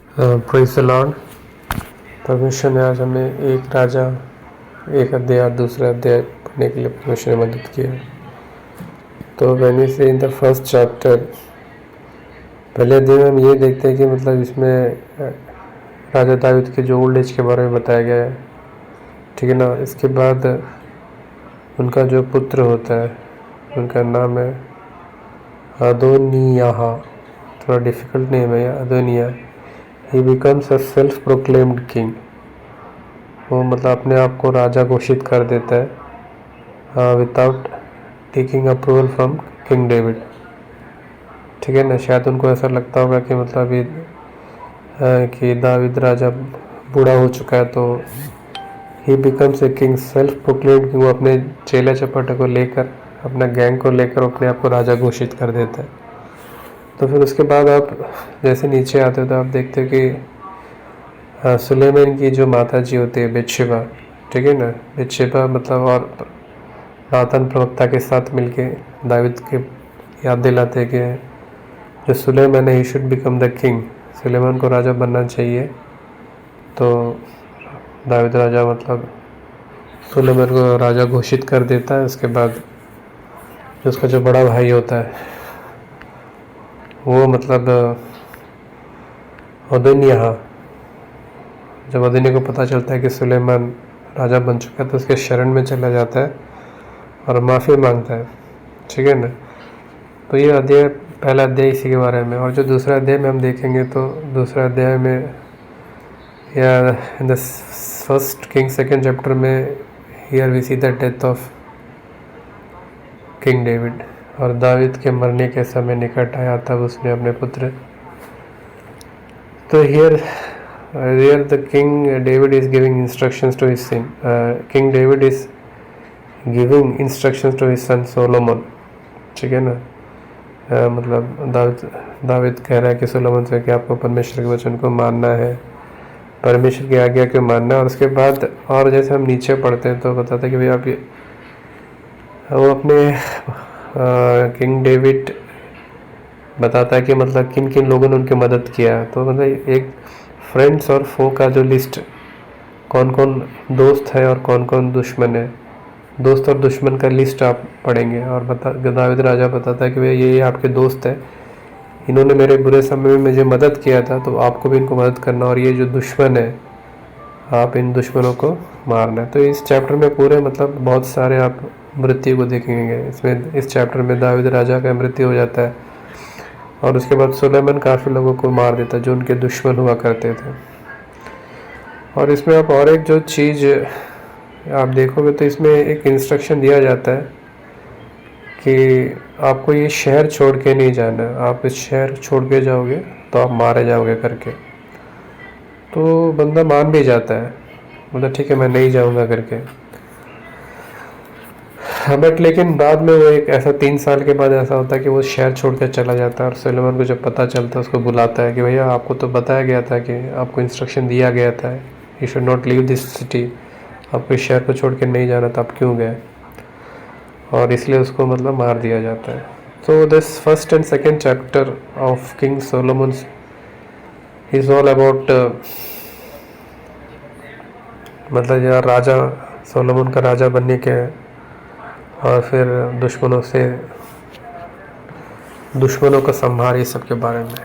Praise the Lord. परमेश्वर ने आज हमें एक राजा एक अध्याय और दूसरा अध्याय पढ़ने के लिए परमेश्वर ने मदद की है। तो व्हेन वी से इन द फर्स्ट चैप्टर, पहले अध्याय में हम ये देखते हैं कि मतलब इसमें राजा दाऊद के जो ओल्ड एज के बारे में बताया गया है, ठीक है ना। इसके बाद उनका जो पुत्र होता है उनका नाम है अदोनियाह। थोड़ा डिफ़िकल्ट नेम है अदोनियाह। ही becomes a self proclaimed king. वो मतलब अपने आप को राजा घोषित कर देता है without taking approval from king David, ठीक है ना। शायद उनको ऐसा लगता होगा कि मतलब ये कि दाऊद राजा बूढ़ा हो चुका है, तो ही becomes a king self proclaimed, कि वो अपने चेला चपाटे को लेकर, अपना गैंग को लेकर अपने आप को राजा घोषित कर देता है। तो फिर उसके बाद आप जैसे नीचे आते हो तो आप देखते हो कि सुलेमान की जो माता जी होती है बेतशेबा, ठीक है ना। बेतशेबा मतलब और नातान प्रवक्ता के साथ मिलके दाऊद के याद दिलाते कि जो सुलेमान है ही should become the king, Suleman को राजा बनना चाहिए। तो दाऊद राजा मतलब सुलेमान को राजा घोषित कर देता है। उसके बाद जो उसका जो बड़ा भाई होता है वो मतलब अदोनियाह, जब अदोनियाह को पता चलता है कि सुलेमान राजा बन चुका है तो उसके शरण में चला जाता है और माफ़ी मांगता है, ठीक है ना। तो ये अध्याय, पहला अध्याय इसी के बारे में। और जो दूसरा अध्याय में हम देखेंगे तो दूसरा अध्याय में या in the first king second chapter में here we see the death of King David. और दाऊद के मरने के समय निकट आया तब उसने अपने पुत्र, तो here the king David is giving instructions to his son, king David is giving instructions to his son Solomon, ठीक है ना। मतलब दाऊद कह रहा है कि सोलोमन से कि आपको परमेश्वर के वचन को मानना है, परमेश्वर की आज्ञा को मानना है। और उसके बाद और जैसे हम नीचे पढ़ते हैं तो बताते हैं कि भाई आप ये वो अपने किंग डेविड बताता है कि मतलब किन किन लोगों ने उनकी मदद किया। तो मतलब एक फ्रेंड्स और फो का जो लिस्ट, कौन कौन दोस्त है और कौन कौन दुश्मन है, दोस्त और दुश्मन का लिस्ट आप पढ़ेंगे। और दाऊद राजा बताता है कि भैया ये आपके दोस्त है, इन्होंने मेरे बुरे समय में मुझे मदद किया था, तो आपको भी इनको मदद करना। और ये जो दुश्मन है आप इन दुश्मनों को मारना है। तो इस चैप्टर में पूरे मतलब बहुत सारे आप मृत्यु को देखेंगे। इसमें इस चैप्टर में दाऊद राजा का मृत्यु हो जाता है और उसके बाद सुलेमान काफ़ी लोगों को मार देता है जो उनके दुश्मन हुआ करते थे। और इसमें आप और एक जो चीज़ आप देखोगे तो इसमें एक इंस्ट्रक्शन दिया जाता है कि आपको ये शहर छोड़ के नहीं जाना, आप इस शहर छोड़ के जाओगे तो आप मारे जाओगे करके। तो बंदा मान भी जाता है, मतलब ठीक है मैं नहीं जाऊंगा करके। बट लेकिन बाद में वो एक ऐसा 3 साल के बाद ऐसा होता है कि वो शहर छोड़ कर चला जाता है। और सुलेमान को जब पता चलता है उसको बुलाता है कि भैया आपको तो बताया गया था कि आपको इंस्ट्रक्शन दिया गया था you should not leave this city, आपको इस शहर को छोड़ के नहीं जाना था, आप क्यों गए। और इसलिए उसको मतलब मार दिया जाता है। तो this first and second chapter of king Solomon is all about मतलब यार राजा सोलोमन का राजा बनने के और फिर दुश्मनों का संहार, ये सब के बारे में।